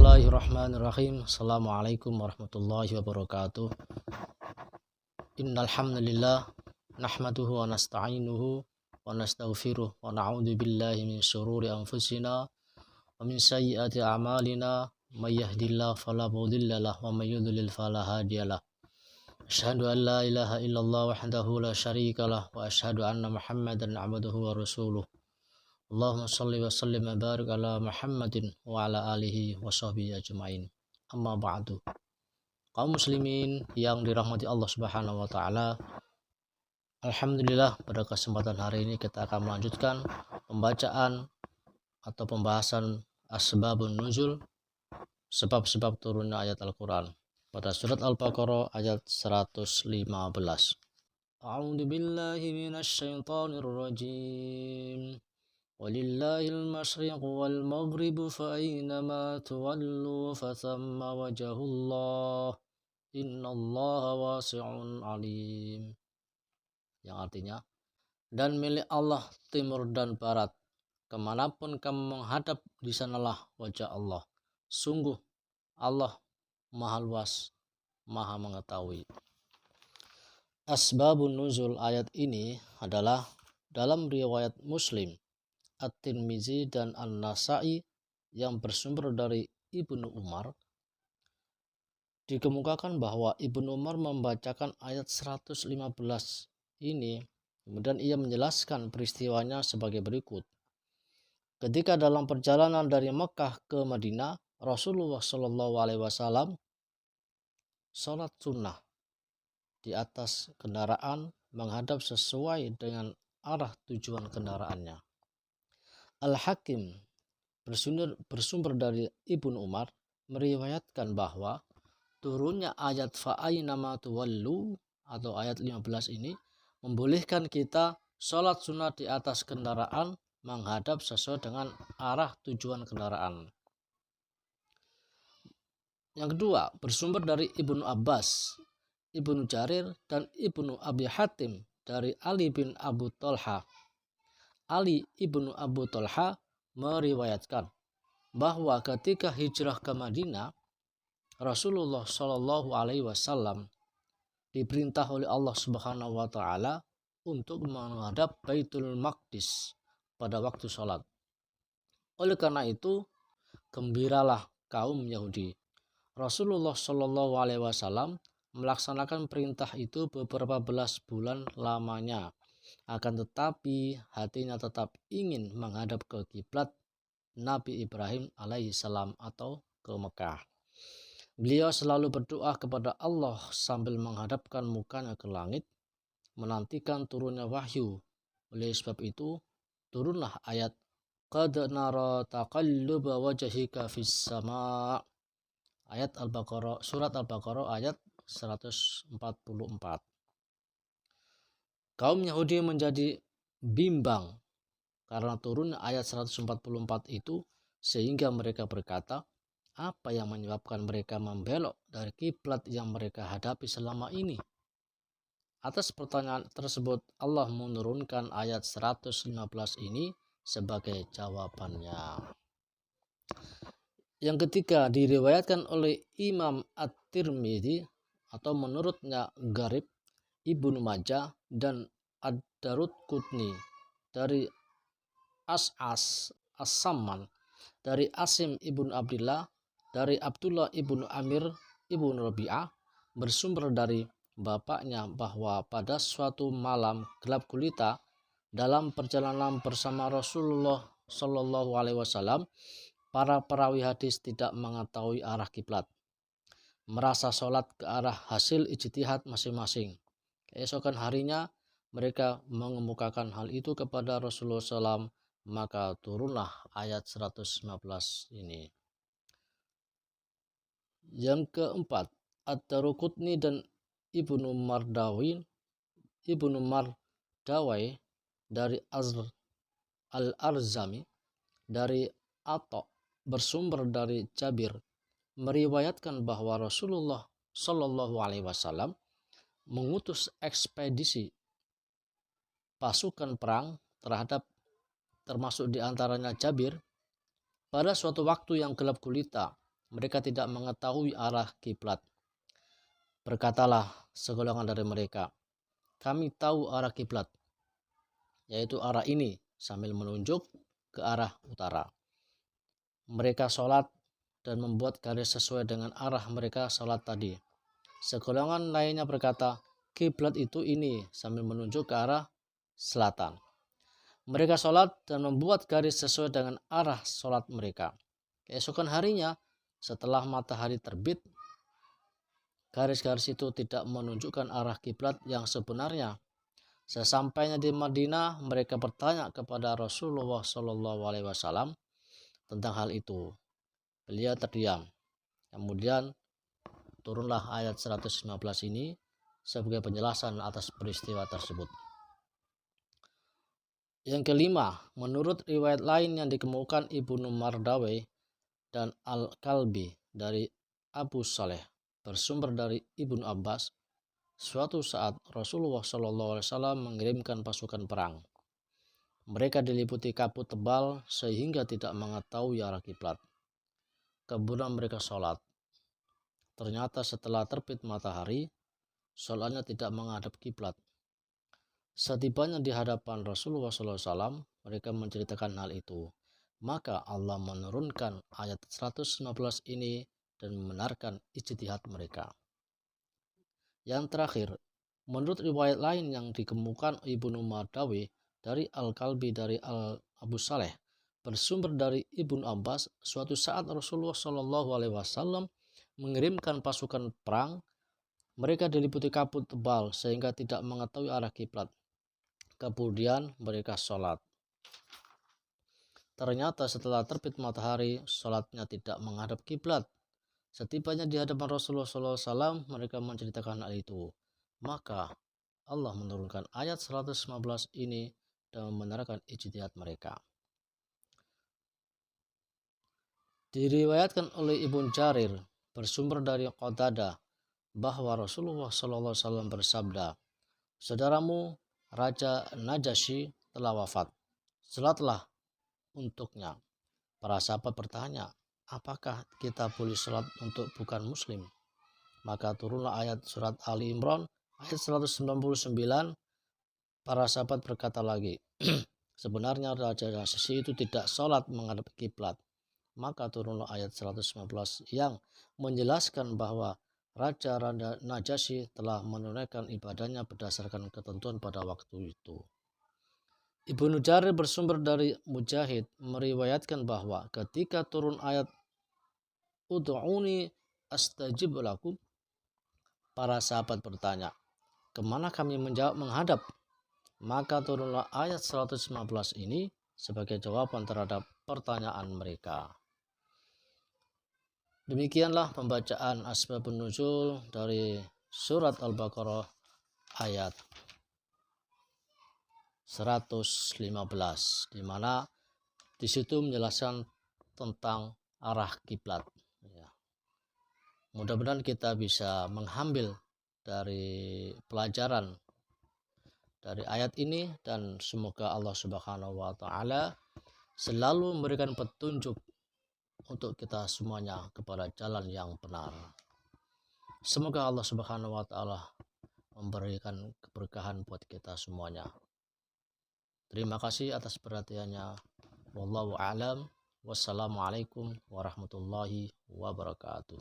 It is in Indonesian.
Bismillahirrahmanirrahim. Assalamualaikum warahmatullahi wabarakatuh. Innal hamdalillah nahmaduhu wa nasta'inuhu wa nastaghfiruh wa na'udzu billahi min syururi anfusina wa min sayyiati a'malina may yahdihillahu fala mudilla lahu wa may yudlil fala hadiyalah. Asyhadu an la ilaha illallah wahdahu la syarikalah wa asyhadu anna Muhammadan 'abduhu wa rasuluh. Allahumma shalli wa sallim wa barik ala Muhammadin wa ala alihi wa sahbihi ajma'in. Amma ba'du. Kaum muslimin yang dirahmati Allah Subhanahu wa taala. Alhamdulillah, pada kesempatan hari ini kita akan melanjutkan pembacaan atau pembahasan asbabun nuzul, sebab-sebab turunnya ayat Al-Qur'an, pada surat Al-Baqarah ayat 115. A'udzu billahi minasy syaithanir rajim. Walillahil masyriqu wal maghribu fa aynama tuwallu fathamma wajhullah innallaha wasi'un alim. Yang artinya, dan milik Allah timur dan barat, kemanapun kamu menghadap di sanalah wajah Allah. Sungguh Allah maha luas, maha mengetahui. Asbabun nuzul ayat ini adalah dalam riwayat Muslim, At-Tirmizi dan An-Nasa'i yang bersumber dari Ibnu Umar. Dikemukakan bahwa Ibnu Umar membacakan ayat 115 ini, kemudian ia menjelaskan peristiwanya sebagai berikut. Ketika dalam perjalanan dari Mekah ke Madinah, Rasulullah Shallallahu Alaihi Wasallam sholat sunnah di atas kendaraan menghadap sesuai dengan arah tujuan kendaraannya. Al-Hakim bersumber dari Ibnu Umar meriwayatkan bahwa turunnya ayat fa'ainama tuwallu atau ayat 15 ini membolehkan kita sholat sunat di atas kendaraan menghadap sesuai dengan arah tujuan kendaraan. Yang kedua, bersumber dari Ibnu Abbas, Ibnu Jarir, dan Ibnu Abi Hatim dari Ali bin Abu Thalha. Ali ibnu Abu Thalha meriwayatkan bahwa ketika hijrah ke Madinah, Rasulullah Shallallahu Alaihi Wasallam diperintah oleh Allah Subhanahu Wa Taala untuk menghadap Baitul Maqdis pada waktu sholat. Oleh karena itu, gembiralah kaum Yahudi. Rasulullah Shallallahu Alaihi Wasallam melaksanakan perintah itu beberapa belas bulan lamanya. Akan tetapi hatinya tetap ingin menghadap ke kiblat Nabi Ibrahim alaihissalam atau ke Mekah. Beliau selalu berdoa kepada Allah sambil menghadapkan mukanya ke langit, menantikan turunnya wahyu. Oleh sebab itu turunlah ayat qad nara taqalluba wajhika fis sama', ayat Al-Baqarah, surat Al-Baqarah ayat 144. Kaum Yahudi menjadi bimbang karena turun ayat 144 itu, sehingga mereka berkata, apa yang menyebabkan mereka membelok dari kiblat yang mereka hadapi selama ini? Atas pertanyaan tersebut, Allah menurunkan ayat 115 ini sebagai jawabannya. Yang ketiga, diriwayatkan oleh Imam At-Tirmidzi atau menurutnya Gharib, Ibnu Majah, dan Ad-Daraqutni dari As'as As-Samman, dari Asim ibnu Abdullah, dari Abdullah ibnu Amir ibnu Rabi'ah, bersumber dari bapaknya bahwa pada suatu malam gelap gulita dalam perjalanan bersama Rasulullah Shallallahu Alaihi Wasallam, para perawi hadis tidak mengetahui arah kiblat, merasa sholat ke arah hasil ijtihad masing-masing. Keesokan harinya mereka mengemukakan hal itu kepada Rasulullah SAW, maka turunlah ayat 115 ini. Yang keempat, Ad-Daraqutni dan Ibnu Mardawai dari Al-Arzami dari Atta bersumber dari Jabir meriwayatkan bahwa Rasulullah Shallallahu Alaihi Wasallam mengutus ekspedisi pasukan perang termasuk diantaranya Jabir, pada suatu waktu yang gelap gulita mereka tidak mengetahui arah kiblat. Berkatalah segolongan dari mereka, kami tahu arah kiblat, yaitu arah ini, sambil menunjuk ke arah utara. Mereka sholat dan membuat garis sesuai dengan arah mereka sholat tadi. Segolongan lainnya berkata, kiblat itu ini, sambil menunjuk ke arah selatan. Mereka sholat dan membuat garis sesuai dengan arah sholat mereka. Keesokan harinya, setelah matahari terbit, garis-garis itu tidak menunjukkan arah kiblat yang sebenarnya. Sesampainya di Madinah, mereka bertanya kepada Rasulullah SAW tentang hal itu. Beliau terdiam. Kemudian turunlah ayat 115 ini sebagai penjelasan atas peristiwa tersebut. Yang kelima, menurut riwayat lain yang dikemukakan Ibnu Mardawai dan Al-Kalbi dari Abu Saleh, bersumber dari Ibnu Abbas, suatu saat Rasulullah SAW mengirimkan pasukan perang. Mereka diliputi kabut tebal sehingga tidak mengetahui arah kiblat. Kemudian mereka sholat. Ternyata setelah terbit matahari, sholatnya tidak menghadap kiblat. Setibanya di hadapan Rasulullah SAW, mereka menceritakan hal itu. Maka Allah menurunkan ayat 115 ini dan membenarkan ijtihad mereka. Yang terakhir, menurut riwayat lain yang dikemukakan Ibnu Mardawi dari Al-Kalbi dari Abu Saleh, bersumber dari Ibnu Abbas, suatu saat Rasulullah SAW mengirimkan pasukan perang. Mereka diliputi kabut tebal sehingga tidak mengetahui arah kiblat. Kemudian mereka sholat. Ternyata setelah terbit matahari, sholatnya tidak menghadap kiblat. Setibanya di hadapan Rasulullah SAW, mereka menceritakan hal itu. Maka Allah menurunkan ayat 115 ini dan membenarkan ijtihad mereka. Diriwayatkan oleh Ibnu Jarir bersumber dari Qatadah bahwa Rasulullah SAW bersabda, saudaramu Raja Najasyi telah wafat. Salatlah untuknya. Para sahabat bertanya, apakah kita boleh salat untuk bukan muslim? Maka turunlah ayat surat Ali Imran ayat 199. Para sahabat berkata lagi, sebenarnya Raja Najasyi itu tidak salat menghadap kiblat. Maka turunlah ayat 115 yang menjelaskan bahwa Raja Najasyi telah menunaikan ibadahnya berdasarkan ketentuan pada waktu itu. Ibnu Jarir bersumber dari Mujahid meriwayatkan bahwa ketika turun ayat Ud'uni astajib lakum, para sahabat bertanya, kemana kami menjawab menghadap? Maka turunlah ayat 115 ini sebagai jawaban terhadap pertanyaan mereka. Demikianlah pembacaan asbabun nuzul dari surat Al-Baqarah ayat 115, di mana di situ menjelaskan tentang arah kiblat. Ya. Mudah-mudahan kita bisa mengambil dari pelajaran dari ayat ini dan semoga Allah Subhanahu wa taala selalu memberikan petunjuk untuk kita semuanya kepada jalan yang benar. Semoga Allah Subhanahu wa taala memberikan keberkahan buat kita semuanya. Terima kasih atas perhatiannya. Wallahu a'lam. Wassalamualaikum warahmatullahi wabarakatuh.